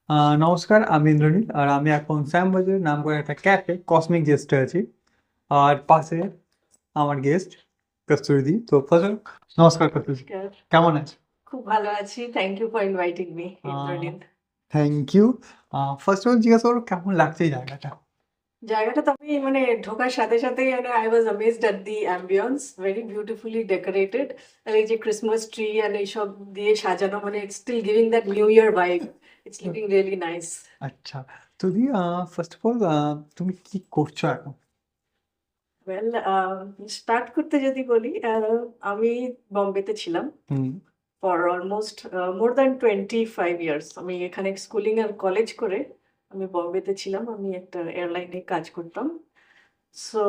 নমস্কার, আমি ইন্দ্রনীল আর আমি এখন শ্যামবাজার নাম করে একটা ক্যাফে কসমিক জেস্টে আছি। আর পাশে আমার গেস্ট কস্তুরীদি। তো ফার্স্ট নমস্কার কস্তুরী, নমস্কার। কেমন আছে? খুব ভালো আছি। Thank you for inviting me, Indranil. Thank you. First of all জিজ্ঞাসা করো কেমন লাগছে এই জায়গাটা। জায়গাটা তো আমি মানে ঢোকার সাথে সাথেই I was amazed at the ambience, very beautifully decorated. আর এই যে ক্রিসমাস ট্রি অ্যান্ড এইসব দিয়ে সাজানো, মানে it's still giving that new year vibe. It's looking really nice. আচ্ছা, তো দি ফার্স্ট অফ অল তুমি কি করছো এখন? ওয়েল, স্টার্ট করতে যদি বলি, আমি বম্বেতে ছিলাম হুম। For almost more than 25 years. আমি এখানে স্কুলিং আর কলেজ করে আমি বম্বেতে ছিলাম। আমি একটা এয়ারলাইনে কাজ করতাম। So,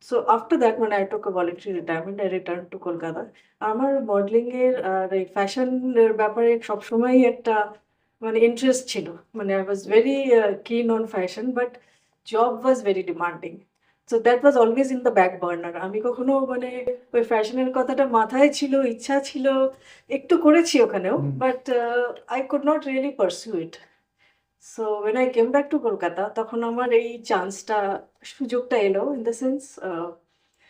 so after that, when I took a voluntary retirement, I returned to Kolkata. আমার মডেলিং এর আর এই ফ্যাশনের ব্যাপারে সবসময়ই একটা মানে ইন্টারেস্ট ছিল। মানে I was very keen on fashion, but job was very demanding. So that was always in the back burner. আমি কখনো মানে ওই ফ্যাশনের কথাটা মাথায় ছিল, ইচ্ছা ছিল, একটু করেছি ওখানেও, হুম। But I could not really pursue it. So when I came back to Kolkata, তখন আমার এই চান্সটা, সুযোগটা এলো ইন দ্য সেন্স,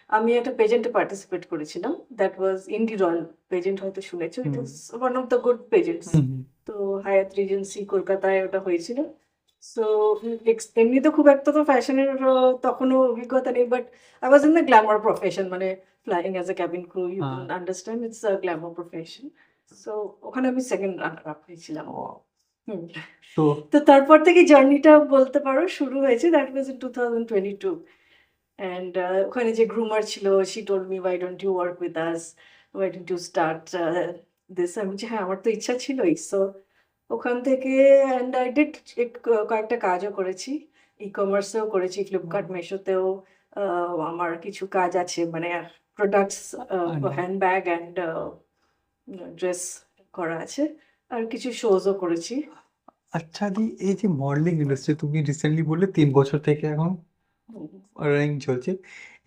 আমি একটা পেজেন্টে পার্টিসিপেট করেছিলাম। That was Indie Royal pageant, হয়তো শুনেছো। It hmm. Is one of the good pageants. হুম। তো হায়াত রিজেন্সি কলকাতায় ওটা হয়েছিল। সো এমনিতে খুব একটা তো ফ্যাশনের তখনও অভিজ্ঞতা নেই, but I was in the glamour profession, মানে flying as a cabin crew. You can understand it's a glamour profession. So ওখানে আমি সেকেন্ড রানার আপ হয়েছিলাম। হুম। তো তো তারপর থেকে জার্নিটা বলতে পারো শুরু হয়েছে। That was in 2022। অ্যান্ড ওখানে যে গ্রুমার ছিল, she told me, "why don't you work with us? Why don't you start this?" আমি বলছি, "হ্যাঁ, আমার তো ইচ্ছা ছিলই।" সো ওখান থেকে অ্যান্ড আই ডিড কয়েকটা কাজও করেছি। ই-কমার্সেও করেছি, ফ্লিপকার্ট, মিশোতেও আমার কিছু কাজ আছে, মানে প্রোডাক্টস, হ্যান্ডব্যাগ অ্যান্ড ড্রেস করা আছে। আর কিছু শোজও করেছি। আচ্ছা দি, এই যে মডেলিং ইন্ডাস্ট্রি তুমি রিসেন্টলি বললে 3 বছর থেকে এখন হুম। রানিং চলছে।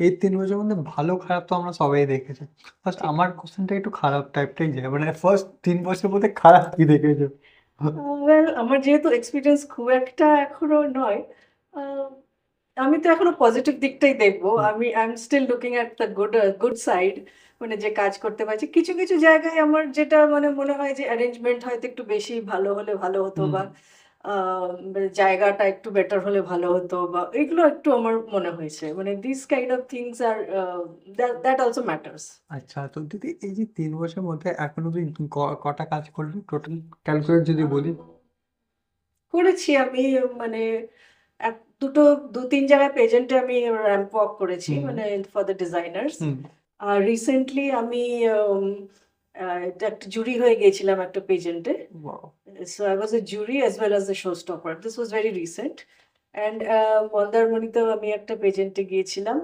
এই 3 বছরের মধ্যে ভালো খারাপ তো আমরা সবাই দেখেছি। ফার্স্ট ঠিক। আমার কোশ্চেনটা একটু খারাপ টাইপটাই যায়, মানে ফার্স্ট 3 বছর বলতে খারাপ কি দেখেছো? ওয়েল, আমার যেহেতু এক্সপিরিয়েন্স খুব একটা এখনো নয়, আহ, আমি তো এখনো পজিটিভ দিকটাই দেখবো। হুম। I am still looking at the good side. মানে যে কাজ করতে পারছি, কিছু কিছু জায়গায় আমার যেটা মানে মনে হয় যে অ্যারেঞ্জমেন্ট হয়তো একটু বেশি ভালো হলে ভালো হতো, হুম। বা মানে জায়গাটা একটু বেটার হলে ভালো হতো, বা এগুলো একটু আমার মনে হয়েছে। মানে দিস কাইন্ড অফ থিংস আর দ্যাট অলসো ম্যাটার্স। আচ্ছা, তো দিদি এই যে 3 বছরের মধ্যে এখনো তুমি কটা কাজ করলে টোটাল ক্যালকুলেট যদি বলি? করেছি আমি, মানে এক দুটো দু তিন জায়গায় পেজেন্টে আমি র্যাম্প ওয়াক করেছি, হুম। মানে ফর দ্য ডিজাইনার্স। হুম। আর রিসেন্টলি আমি এটা একটা জুরি হয়ে গিয়েছিলাম একটা পেজেন্টে। Wow. So I was a jury as well as the show stopper. This was very recent. And মন্দারমণিতেও আমি একটা পেজেন্টে গিয়েছিলাম।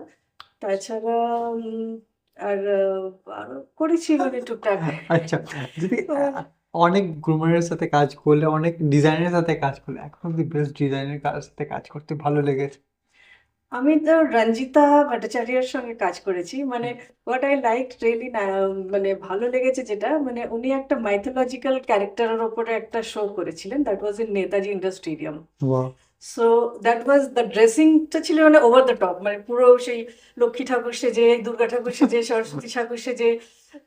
তাছাড়া আর আরো করেছি মানে টুকটাক। আচ্ছা, যদি আহ, অনেক গ্রুমারের সাথে কাজ করলে, অনেক ডিজাইনের সাথে কাজ করলে, এখন অব্দি বেস্ট ডিজাইনের সাথে কাজ করতে ভালো লেগেছে? আমি তো রঞ্জিতা ভট্টাচার্যের সঙ্গে কাজ করেছি। মানে হোয়াট আই লাইক রিয়েলি, মানে ভালো লেগেছে যেটা, মানে উনি একটা মাইথোলজিক্যাল ক্যারেক্টারের ওপরে একটা শো করেছিলেন। That was in Netaji indoor stadium. বাহ। সো দ্যাট ওয়াজ দ্য ড্রেসিংটা ছিল মানে ওভার দ্য টপ, মানে পুরো সেই লক্ষ্মী ঠাকুর সেজে, দুর্গা ঠাকুর সেজে, সরস্বতী ঠাকুর সেজে।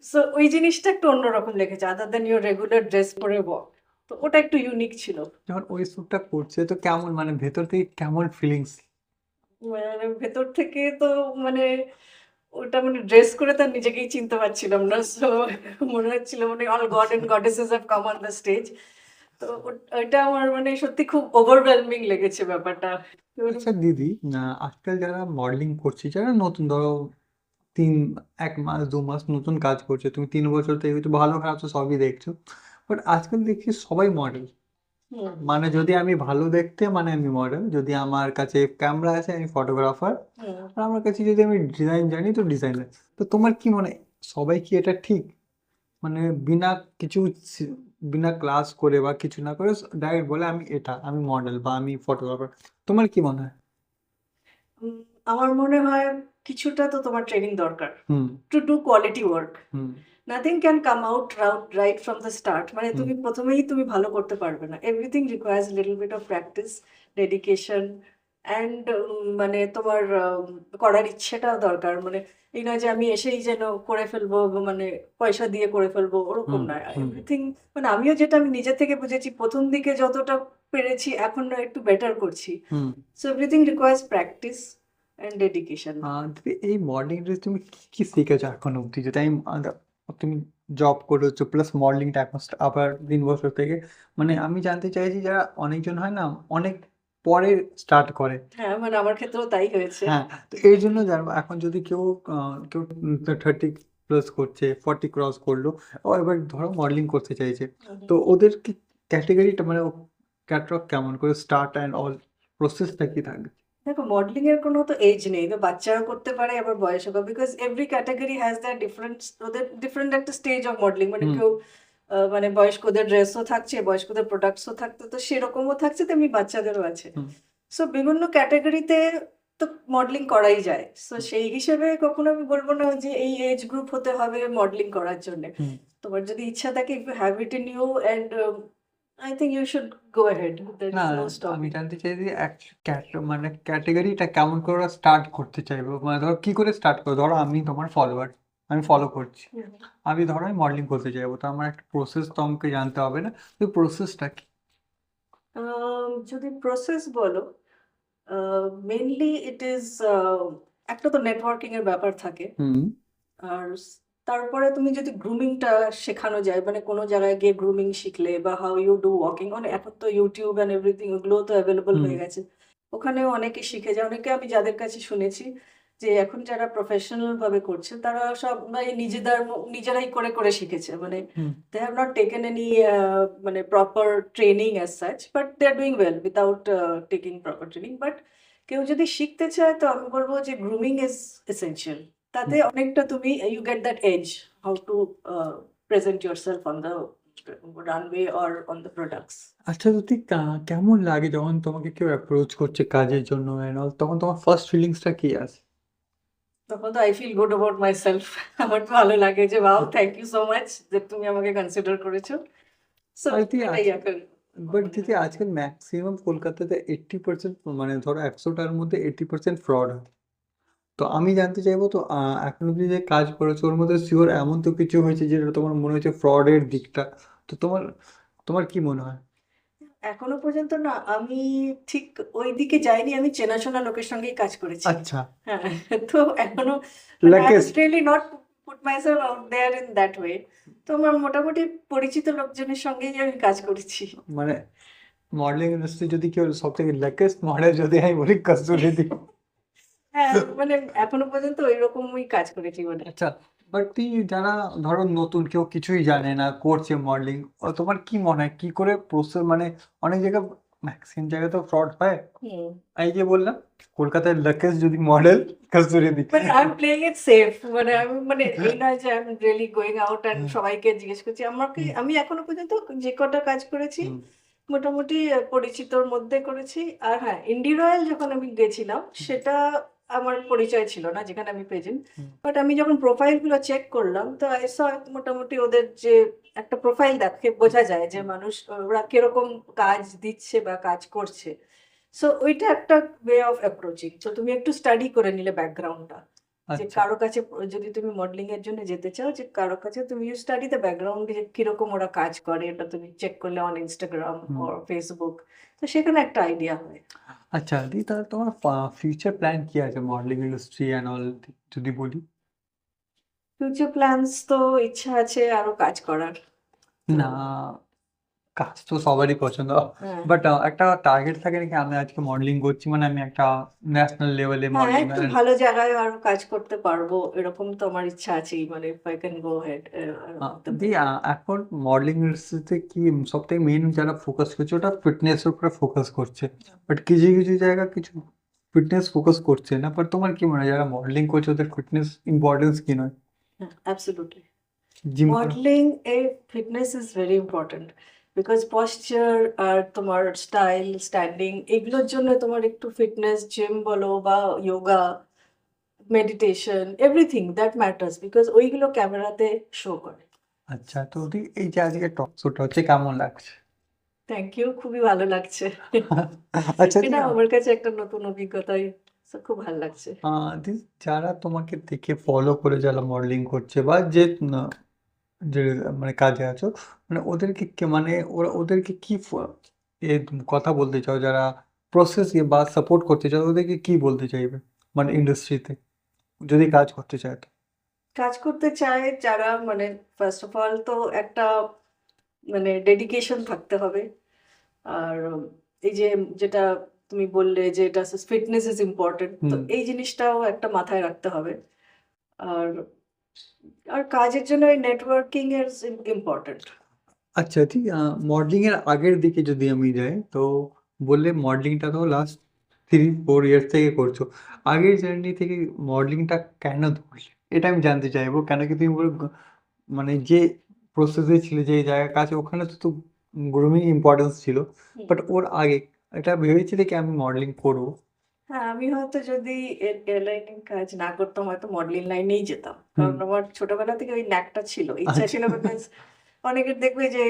সো ওই জিনিসটা একটু অন্যরকম লেগেছে, other than your regular dress পরে ওয়াক। তো ওটা একটু ইউনিক ছিল। যখন ওই শ্যুটটা করছে তো কেমন, মানে ভেতর থেকে কেমন ফিলিংস? মানে ভেতর থেকে তো মানে ওটা মানে ড্রেস করে তো আর নিজেকেই চিনতে পারছিলাম না। সো মনে হচ্ছিল মানে অল গড আচ্ছা। And goddesses have come on the stage. তো ওইটা আমার মানে সত্যি খুব ওভারওয়েলমিং লেগেছে ব্যাপারটা। এবার আচ্ছা দিদি, আজকাল যারা মডেলিং করছে, যারা নতুন ধরো তিন 1 মাস 2 মাস নতুন কাজ করছে, তুমি 3 বছর থেকে হয়তো ভালো খারাপ তো সবই দেখছো, বাট আজকাল দেখছি সবাই মডেল। হুম, মানে যদি আমি ভালো দেখতে মানে আমি মডেল, যদি আমার কাছে ক্যামেরা আছে আমি ফটোগ্রাফার, হুম। আর আমার কাছে যদি আমি ডিজাইন জানি তো ডিজাইনার। তো তোমার কি মনে হয়, সবাই কি এটা ঠিক? মানে বিনা কিছু বিনা ক্লাস করে বা কিছু না করে ডাইরেক্ট বলে আমি এটা, আমি মডেল বা আমি ফটোগ্রাফার। তোমার কি মনে হয়? উম, আমার মনে হয় কিছুটা তো তোমার ট্রেনিং দরকার হুম। To do quality work. হুম। Nothing can come out right from the start, মানে হুম তুমি প্রথমেই তুমি ভালো করতে পারবে না। Everything requires little bit of practice, dedication and মানে তোমার করার ইচ্ছেটাও দরকার। মানে এই নয় যে আমি এসেই যেন করে ফেলবো, মানে পয়সা দিয়ে করে ফেলবো, ওরকম হুম নয়। হুম এভরিথিং মানে আমিও যেটা আমি নিজে থেকে বুঝেছি, প্রথম দিকে যতটা পেরেছি এখন না একটু বেটার করছি। হুম। So everything requires practice and dedication. দিদি, এই মডেলিং তুমি কি কি শিখেছো এখন অব্দি? যেটা আমি তুমি জব করেছো প্লাস মডেলিংটা এখন আবার 3 বছর থেকে, মানে আমি জানতে চাইছি যারা অনেকজন হয় না অনেক পরে স্টার্ট করে। হ্যাঁ, মানে আমার ক্ষেত্রেও তাই হয়েছে। হ্যাঁ, তো এর জন্য জানবো এখন যদি কেউ 30+ করছে, 40 ক্রস করলো, ও এবার ধরো মডেলিং করতে চাইছে, হুম, হুম। তো ওদের কি ক্যাটেগরিটা মানে ক্যাটলগ কেমন করে স্টার্ট অ্যান্ড অল প্রসেসটা কি থাকবে? দেখো, মডেলিং এর কোনো তো এজ নেই, তো বাচ্চারা করতে পারে আবার বয়স্ক, because every category has their different, ওদের ডিফারেন্ট একটা স্টেজ অফ মডেলিং। মানে হুম কেউ মানে বয়স্কদের ড্রেসও থাকছে, বয়স্কদের প্রোডাক্টসও থাকতো, তো সেরকমও থাকছে, তেমনি বাচ্চাদেরও আছে। হুম সো বিভিন্ন ক্যাটাগরিতে তো মডেলিং করাই যায়। সো সেই হিসেবে কখনো আমি বলবো না যে এই এজ গ্রুপ হতে হবে মডেলিং করার জন্য। হুম। তোমার যদি ইচ্ছা থাকে, if you have it in you, and I think you should go ahead, there না, ইজ নো আমি স্টপিং। জানতে চাই যে মানে ক্যাটেগরিটা কেমন করে ওরা স্টার্ট করতে চাইবো, মানে ধরো কি করে স্টার্ট করো, ধরো আমি তোমার ফলোয়ার, আমি ফলো করছি, আমি ধরো আমি মডেলিং করতে চাইবো, তো আমার একটা প্রসেস তো আমাকে জানতে হবে না, তো প্রসেসটা কি? যদি প্রসেস বলো, মেনলি ইট ইজ, একটা তো নেটওয়ার্কিং এর ব্যাপার থাকে। হুম আর তারপরে তুমি যদি গ্রুমিংটা শেখানো যায়, মানে কোনো জায়গায় গিয়ে গ্রুমিং শিখলে, বা হাউ ইউ ডু ওয়াকিং, মানে এখন তো ইউটিউব অ্যান্ড এভরিথিং ওগুলো তো অ্যাভেলেবল হুম হয়ে গেছে, ওখানেও অনেকে শিখে যায়। অনেকে আমি যাদের কাছে শুনেছি যে এখন যারা প্রফেশনাল ভাবে করছে, তারা সব মানে নিজেরাই করে করে শিখেছে। মানে হুম। they have not taken any মানে proper training as such, but they are doing well without taking proper training. But কেউ যদি শিখতে চায়, তো আমি বলবো যে গ্রুমিং ইজ এসেনশিয়াল। তাতে হুম। অনেকটা তুমি you get that edge, how to present yourself on the runway or on the products. আচ্ছা, যদি কেমন লাগে যখন তোমাকে কেউ অ্যাপ্রোচ করছে কাজের জন্য and all, তখন তোমার ফার্স্ট ফিলিংসটা কি আছে? তখন তো I feel good about myself. আমার তো ভালো লাগে যে wow, thank you so much যে তুমি আমাকে কনসিডার করেছো। সো আই থিঙ্ক এটাই আজকে, এখন বাট মনে দিদি হয়। আজকাল ম্যাক্সিমাম কলকাতাতে 80%, মানে ধরো 100টার মধ্যে 80% ফ্রড হয়। তো আমি জানতে চাইবো, তো এখন অব্দি যে কাজ করেছো ওর মধ্যে শিওর এমন তো কিছু হয়েছে যেটা তোমার মনে হয়েছে ফ্রডের দিকটা, তো তোমার তোমার কি মনে হয়? এখনো পর্যন্ত না, আমি ঠিক ওই দিকে যাইনি, আমি চেনাশোনা লোকের সঙ্গেই কাজ করেছি। আচ্ছা। হ্যাঁ, তো এখনো মানে I have lacked. Really not put myself out there in that way. তো আমার মোটামুটি পরিচিত লোকজনের সঙ্গেই আমি কাজ করেছি। মানে মডেলিং ইন্ডাস্ট্রি যদি কেউ সব থেকে লাকেস্ট মডেল যদি আমি বলি, কস্তুরী দি। হ্যাঁ, মানে এখনো পর্যন্ত ওই রকমই কাজ করেছি মানে। আচ্ছা, বাট যারা ধরো নতুন কেউ কিছুই জানে না করছে মডেলিং, তোমার কি মনে হয় কি করে প্রসেস, মানে অনেক জায়গায় ম্যাক্সিমাম জায়গায় তো ফ্রড হয়, হুম। এই যে বললাম কলকাতায় লাকেস্ট যদি model Kasturi the. But I am playing it safe, মানে আমি মানে এই নয় যে I am really going out and সবাইকে জিজ্ঞেস করছি। আমাকে, হুম আমি এখনো পর্যন্ত যে কটা কাজ করেছি হুম মোটামুটি পরিচিতর মধ্যে করেছি। আর হ্যাঁ, ইন্ডি রয়্যাল যখন আমি গেছিলাম, হুম সেটা আমার পরিচয় ছিল না, যেখানে আমি প্রেজেন্ট। হুম বাট আমি যখন প্রোফাইলগুলো চেক করলাম, তো আই স মোটামুটি ওদের যে একটা প্রোফাইল দেখে বোঝা যায় যে হুম। মানুষ ওরা কিরকম কাজ দিচ্ছে বা কাজ করছে। সো ওইটা একটা ওয়ে অফ অ্যাপ্রোচিং। তো তুমি একটু স্টাডি করে নিলে ব্যাকগ্রাউন্ডটা, যে আচ্ছা। কারো কাছে যদি তুমি মডেলিং এর জন্য যেতে চাও, যে কারো কাছে তুমি ইউ স্টাডি দ্য ব্যাকগ্রাউন্ড, যে কিরকম ওরা কাজ করে, এটা তুমি চেক করলে on Instagram hmm. or Facebook, তো সেখানে একটা আইডিয়া হয়। আচ্ছা দি, তাহলে তোমার ফিউচার প্ল্যান কি আছে মডেলিং ইন্ডাস্ট্রি অ্যান্ড অল, যদি বলি? ফিউচার প্ল্যানস তো ইচ্ছা আছে আরো কাজ করার। তো না, কাজ তো সবারই পছন্দ, হ্যাঁ, বাট একটা টার্গেট থাকে নাকি আমি আজকে মডেলিং করছি মানে আমি একটা ন্যাশনাল লেভেলে হ্যাঁ, মডেলিং। একটু ভালো জায়গায় আরো কাজ করতে পারবো, এরকম তো আমার ইচ্ছা আছেই। মানে if I can go head করতে দি, পারি। এখন মডেলিং ইন্ডাস্ট্রিতে কি সব থেকে মেন যারা ফোকাস করছে ওটা ফিটনেসের উপরে ফোকাস করছে, বাট কিছু কিছু জায়গা কিছু ফিটনেস ফোকাস করছে না, বাট তোমার কি মনে হয় যারা মডেলিং করছে ওদের ফিটনেস ইম্পর্টেন্স কি নয়? হ্যাঁ, অ্যাবসলিউটলি। জিম করা। মডেলিং এ fitness is very important, because posture আর তোমার স্টাইল, স্ট্যান্ডিং, এগুলোর জন্য তোমার একটু ফিটনেস, জিম বলো বা yoga, meditation, everything that matters because ওইগুলো ক্যামেরাতে শো করে। আচ্ছা, তো এই যে আজকে টক শোটা হচ্ছে কেমন লাগছে? থ্যাংক ইউ, খুবই ভালো লাগছে। আচ্ছা এটা আমার কাছে একটা নতুন অভিজ্ঞতাই, so খুব ভালো লাগছে। যারা তোমাকে দেখে ফলো করে যারা মডেলিং করছে বা যে মানে কাজে আছো, মানে ওদেরকে মানে ওদেরকে কি কথা বলতে চাও, যারা প্রসেস বা সাপোর্ট করতে চাও ওদেরকে কি বলতে চাইবে, মানে ইন্ডাস্ট্রিতে যদি কাজ করতে চায় তো? কাজ করতে চায় যারা, মানে ফার্স্ট অফ অল তো একটা মানে ডেডিকেশন থাকতে হবে। আর এই যে যেটা তুমি বললে যে এটা ফিটনেস ইজ ইম্পর্টেন্ট, তো হুম। এই জিনিসটাও একটা মাথায় রাখতে হবে। আর আর কাজের জন্য এই নেটওয়ার্কিং এর ইম্পর্টেন্ট। আচ্ছা, ঠিক মডেলিং এর আগের দিকে যদি আমি যাই তো বললে মডেলিংটা তো লাস্ট 3-4 ইয়ার্স থেকে করছো। আগের জার্নি থেকে মডেলিংটা কেন ধরলে, এটা আমি জানতে চাইবো। কেন কি তুমি মানে যে প্রসেসে ছিল, যে জায়গায় কাজ, ওখানে তো গ্রুমিং ইম্পর্টেন্স ছিল, বাট ওর আগে এটা ভেবেছিলে কি আমি মডেলিং করবো? হ্যাঁ, আমি হয়তো যদি এয়ারলাইনে কাজ না করতাম হয়তো মডেলিং লাইনেই যেতাম। হুম। কারণ আমার ছোটবেলা থেকে ওই ন্যাকটা ছিল, ইচ্ছা আচ্ছা। ছিল বিকজ অনেকের দেখবে যে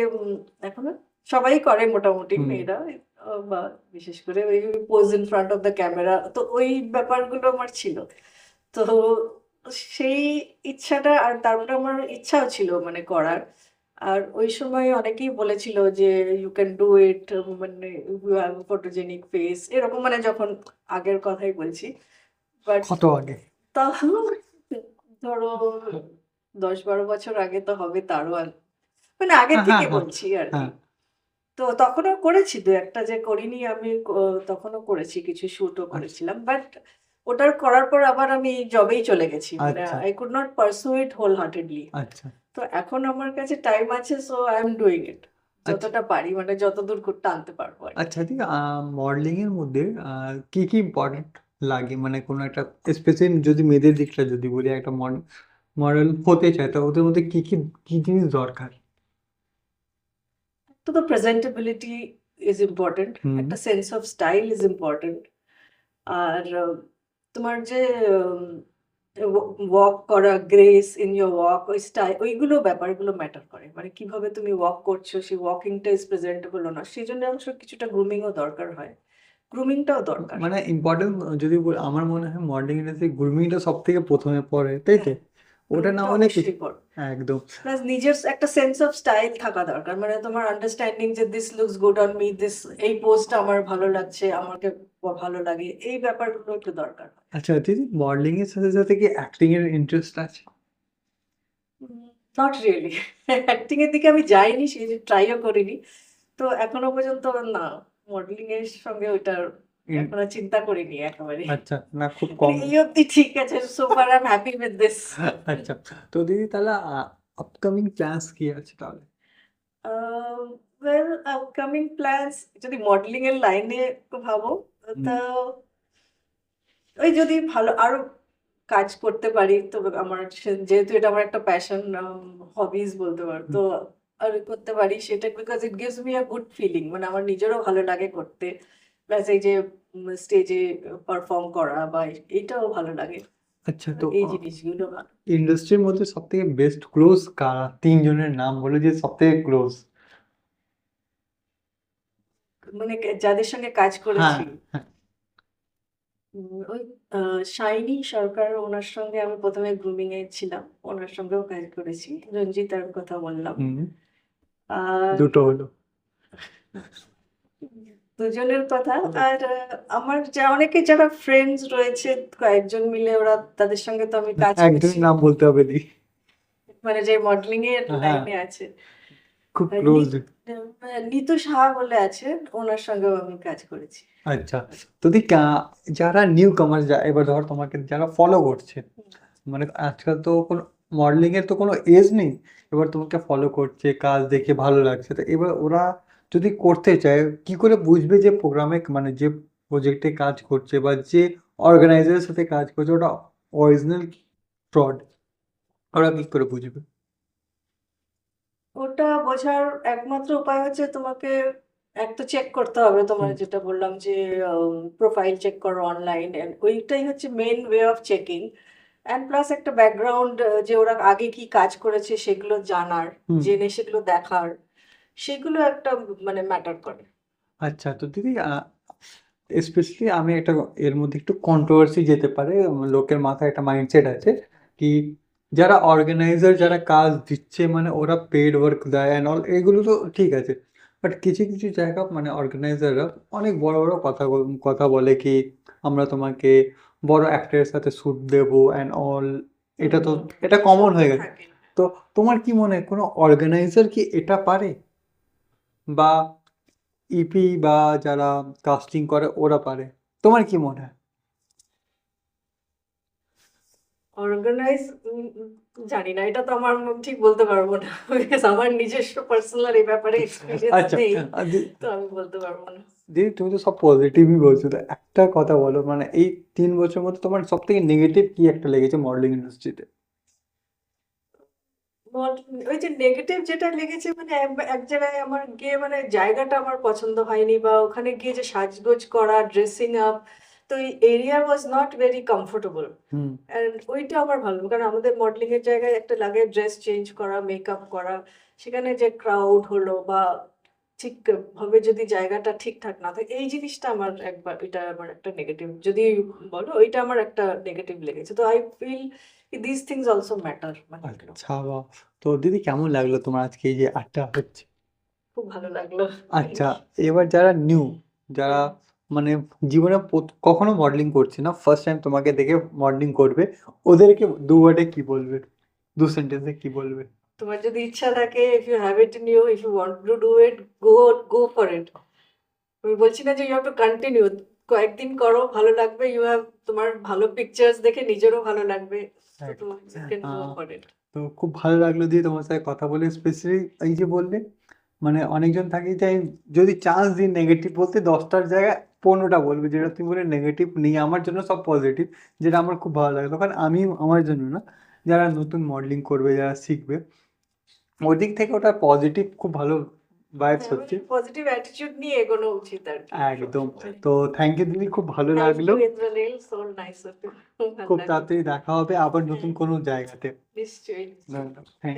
এখনো সবাই করে মোটামুটি হুম। মেয়েরা, বা বিশেষ করে ওই pose in front of the camera, তো ওই ব্যাপারগুলো আমার ছিল। তো সেই ইচ্ছাটা, আর তারপরে আমার ইচ্ছাও ছিল মানে করার। আর ওই সময় অনেকেই বলেছিল যে ইউ ক্যান ডু ইট, মানে ইউ হ্যাভ ফটোজেনিক ফেস, এরকম, মানে যখন আগের কথাই বলছি। বাট কত আগে? তাও ধরো 10-12 বছর আগে তো হবে, তারও আগে, মানে আগের হ্যাঁ, থেকে হ্যাঁ, হ্যাঁ, বলছি আর কি। হ্যাঁ। তো তখনও করেছি, দু একটা যে করিনি আমি, তখনও করেছি, কিছু শুটও আচ্ছা, করেছিলাম, বাট ওটার করার পর আবার আমি জবেই চলে গেছি, মানে আচ্ছা, I could not pursue it wholeheartedly. আচ্ছা, তো এখন আমার কাছে টাইম আছে, so I am doing it আচ্ছা, যতটা পারি, মানে যতদূর করতে আনতে পারবো আর কি। আচ্ছা, ঠিক। মডেলিং এর মধ্যে কি কি ইম্পর্টেন্ট লাগে, মানে কোনো একটা স্পেসিফিক, যদি মেয়েদের দিকটা যদি বলি, একটা মডেল হতে চায় তো ওদের মধ্যে কি কি কি জিনিস দরকার? তো the presentability is important, hmm. একটা sense of style is important. আর তোমার যে ওয়াক করা, গ্রেস ইন ইয়োর ওয়াক, ওই স্টাইল, ওইগুলো ব্যাপারগুলো ম্যাটার করে, মানে কিভাবে তুমি ওয়াক করছো, সেই ওয়াকিংটা ইজ প্রেজেন্টেবল না, সেই জন্য অবশ্য কিছুটা গ্রুমিংও দরকার হয়, গ্রুমিংটাও দরকার। মানে ইম্পর্টেন্ট যদি আমার মনে হয় মডেলিং ইন্ডাস্ট্রি গ্রুমিংটা সব থেকে প্রথমে পড়ে, তাই তো? হ্যাঁ, ওটা না গ্রুমিংটা হলে কিছু। অবশ্যই পড়ে। হ্যাঁ, একদম। প্লাস নিজের একটা সেন্স অফ স্টাইল থাকা দরকার, মানে তোমার আন্ডারস্ট্যান্ডিং যে this looks good on me, this, এই পোস্টটা আমার ভালো লাগছে, আমাকে ভালো লাগে, এই ব্যাপারগুলো একটু দরকার হয়। আচ্ছা দিদি, মডেলিং এর সাথে সাথে কি অ্যাক্টিং এর ইন্টারেস্ট আছে? নট রিয়েলি, অ্যাক্টিং এর দিকে আমি যাইনি, সেই যে ট্রাইও করিনি, তো এখনো পর্যন্ত না, মডেলিং এর সঙ্গে ওইটার ইন- এখনো চিন্তা করিনি একেবারে। আচ্ছা, না খুব মানে কম। এই অবধি ঠিক আছে, so far I am happy with this. আচ্ছা, তো দিদি তাহলে আপকামিং প্ল্যান্স কি আছে তাহলে? ওয়েল, আপকামিং প্ল্যানস যদি মডেলিং এর লাইনে ভাবো, হুম। তো ওই যদি ভালো আরো কাজ করতে পারি, তো আমার যেহেতু এটা আমার একটা প্যাশন, হবিজ বলতে পারো, হুম। তো আর করতে পারি সেটা, because it gives me a good feeling, মানে আমার নিজেরও ভালো লাগে করতে, প্লাস এই যে স্টেজে পারফর্ম করা বা এইটাও ভালো লাগে, আচ্ছা, তো এই জিনিসগুলো ভালো। ইন্ডাস্ট্রির মধ্যে সব থেকে বেস্ট ক্লোজ কারা, 3 জনের নাম বলে যে সব থেকে ক্লোজ? মানে যাদের সঙ্গে কাজ হ্যাঁ, করেছি, হ্যাঁ। ওই শাইনি সরকার, ওনার সঙ্গে আমি প্রথমে গ্রুমিং এ ছিলাম, ওনার সঙ্গেও কাজ করেছি, রঞ্জিতার কথা বললাম। হুম। আর দুটো হলো। দুজনের কথা। আর আমার যা অনেকে যারা ফ্রেন্ডস রয়েছে, কয়েকজন মিলে ওরা, তাদের সঙ্গে তো আমি কাজ একজনের করছি, নাম বলতে হবে দি। মানে যে মডেলিং এর হ্যাঁ, লাইনে আছে। খুব আর ক্লোজ। নিতু সাহা বলে আছে, ওনার সঙ্গেও আমি কাজ করেছি। আচ্ছা, তো দি যারা নিউ কামার, এবার ধর তোমাকে যারা ফলো করছে, মানে আজকাল তো কোনো মডেলিং এর তো কোনো এজ নেই, এবার তোমাকে ফলো করছে, কাজ দেখে ভালো লাগছে, তো এবার ওরা যদি করতে চায় কি করে বুঝবে যে প্রোগ্রামে, মানে যে প্রজেক্টে কাজ করছে বা যে অর্গানাইজারের সাথে কাজ করছে ওটা অরিজিনাল ফ্রড, ওরা কি করে বুঝবে? ওটা বোঝার একমাত্র উপায় হচ্ছে তোমাকে এক তো চেক করতে হবে তোমার, হুম যেটা বললাম যে প্রোফাইল চেক করো অনলাইন, ওইটাই হচ্ছে main way of checking. And plus একটা ব্যাকগ্রাউন্ড, যে ওরা আগে কি কাজ করেছে সেগুলো জানার, হুম জেনে সেগুলো দেখার, সেগুলো একটা মানে ম্যাটার করে। আচ্ছা, তো দিদি স্পেশালি আমি একটা এর মধ্যে একটু কন্ট্রোভার্সি যেতে পারে, লোকের মাথায় একটা মাইন্ডসেট আছে কি যারা অর্গানাইজার যারা কাজ দিচ্ছে মানে ওরা পেড ওয়ার্ক দেয় অ্যান্ড অল, এগুলো তো ঠিক আছে, বাট কিছু কিছু জায়গা মানে অর্গানাইজাররা অনেক বড় বড় কথা বলে কি আমরা তোমাকে বড় অ্যাক্টরের সাথে শ্যুট দেবো অ্যান্ড অল। এটা তো এটা কমন এসব তো হয়ে গেছে। থাকে। তো তোমার কি মনে হয় কোনো অর্গানাইজার কি এটা পারে, বা ইপি বা যারা কাস্টিং করে ওরা পারে? তোমার কি মনে হয়? অর্গানাইজ জানি না, এটা তো আমার ঠিক বলতে পারবো না, বিকজ আমার নিজস্ব পার্সোনাল এই ব্যাপারে এক্সপিরিয়েন্স আচ্ছা, নেই, আহ, দি- তো আমি বলতে পারবো না। দিদি তুমি তো সব পজিটিভই বলছো, তো একটা কথা বলো মানে এই 3 বছরের মধ্যে তোমার সব থেকে নেগেটিভ কি একটা লেগেছে মডেলিং ইন্ডাস্ট্রিতে? ওই যে নেগেটিভ যেটা লেগেছে, মানে এক জায়গায় আমার গিয়ে মানে জায়গাটা আমার পছন্দ হয়নি, বা ওখানে গিয়ে যে সাজগোজ করা, ড্রেসিং আপ, তো এই area was not very comfortable. Hmm and ওইটা আমার ভালো লাগে, কারণ আমাদের মডেলিং এর জায়গায় একটা লাগে ড্রেস চেঞ্জ করা, মেকআপ করা, সেখানে যে ক্রাউড হলো বা ঠিক ভাবে যদি জায়গাটা ঠিকঠাক না থাকে, এই জিনিসটা আমার একবার, এটা আমার একটা নেগেটিভ যদি বলো, ওইটা আমার একটা নেগেটিভ লেগেছে। তো I feel this things also matter, মানে এগুলো। আচ্ছা, বাহ। তো দিদি কেমন লাগলো তোমার আজকে এই যে আড্ডা হচ্ছে? খুব ভালো লাগলো। আচ্ছা, এবার যারা নিউ, যারা হুম। মানে জীবনে কখনো মডেলিং করছে না, ফার্স্ট টাইম তোমাকে দেখে মডেলিং করবে, ওদেরকে 2 ওয়ার্ডে কি বলবে, 2 সেন্টেন্সে কি বলবে? তোমার যদি ইচ্ছা থাকে, if you have it in you, if you want to do it, go go for it. আমি বলছি না যে ইউ হ্যাভ টু কন্টিনিউ, কয়েকদিন করো, ভালো লাগবে, ইউ হ্যাভ, তোমার ভালো পিকচার্স দেখে নিজেরও ভালো লাগবে, তো তুমি can go ah, for it. তো খুব ভালো লাগলো দিয়ে তোমার সাথে কথা বলে, স্পেশালি এই যে বললে মানে অনেকজন থাকে যে আমি যদি চান্স দিই নেগেটিভ বলতে 10টার জায়গায় 15টা বলবে, যেটা তুমি বলে নেগেটিভ নেই, আমার জন্য সব পজিটিভ, যেটা আমার খুব ভালো লাগলো, কারণ আমি আমার জন্য না, যারা নতুন মডেলিং করবে যারা শিখবে ওই দিক থেকে ওটা পজিটিভ খুব ভালো ভাইবস হ্যাঁ, হচ্ছে। মানে পজিটিভ অ্যাটিটিউড নিয়ে এগোনো উচিত আর কি একদম। সবসময়। তো থ্যাংক ইউ দিদি, খুব ভালো থ্যাংক লাগলো। You Indranil, so nice of you, ভালো খুব লাগলো। তাড়াতাড়ি দেখা হবে আবার নতুন হ্যাঁ, কোনো জায়গাতে। নিশ্চয়ই নিশ্চয়ই। ধন্যবাদ, থ্যাংক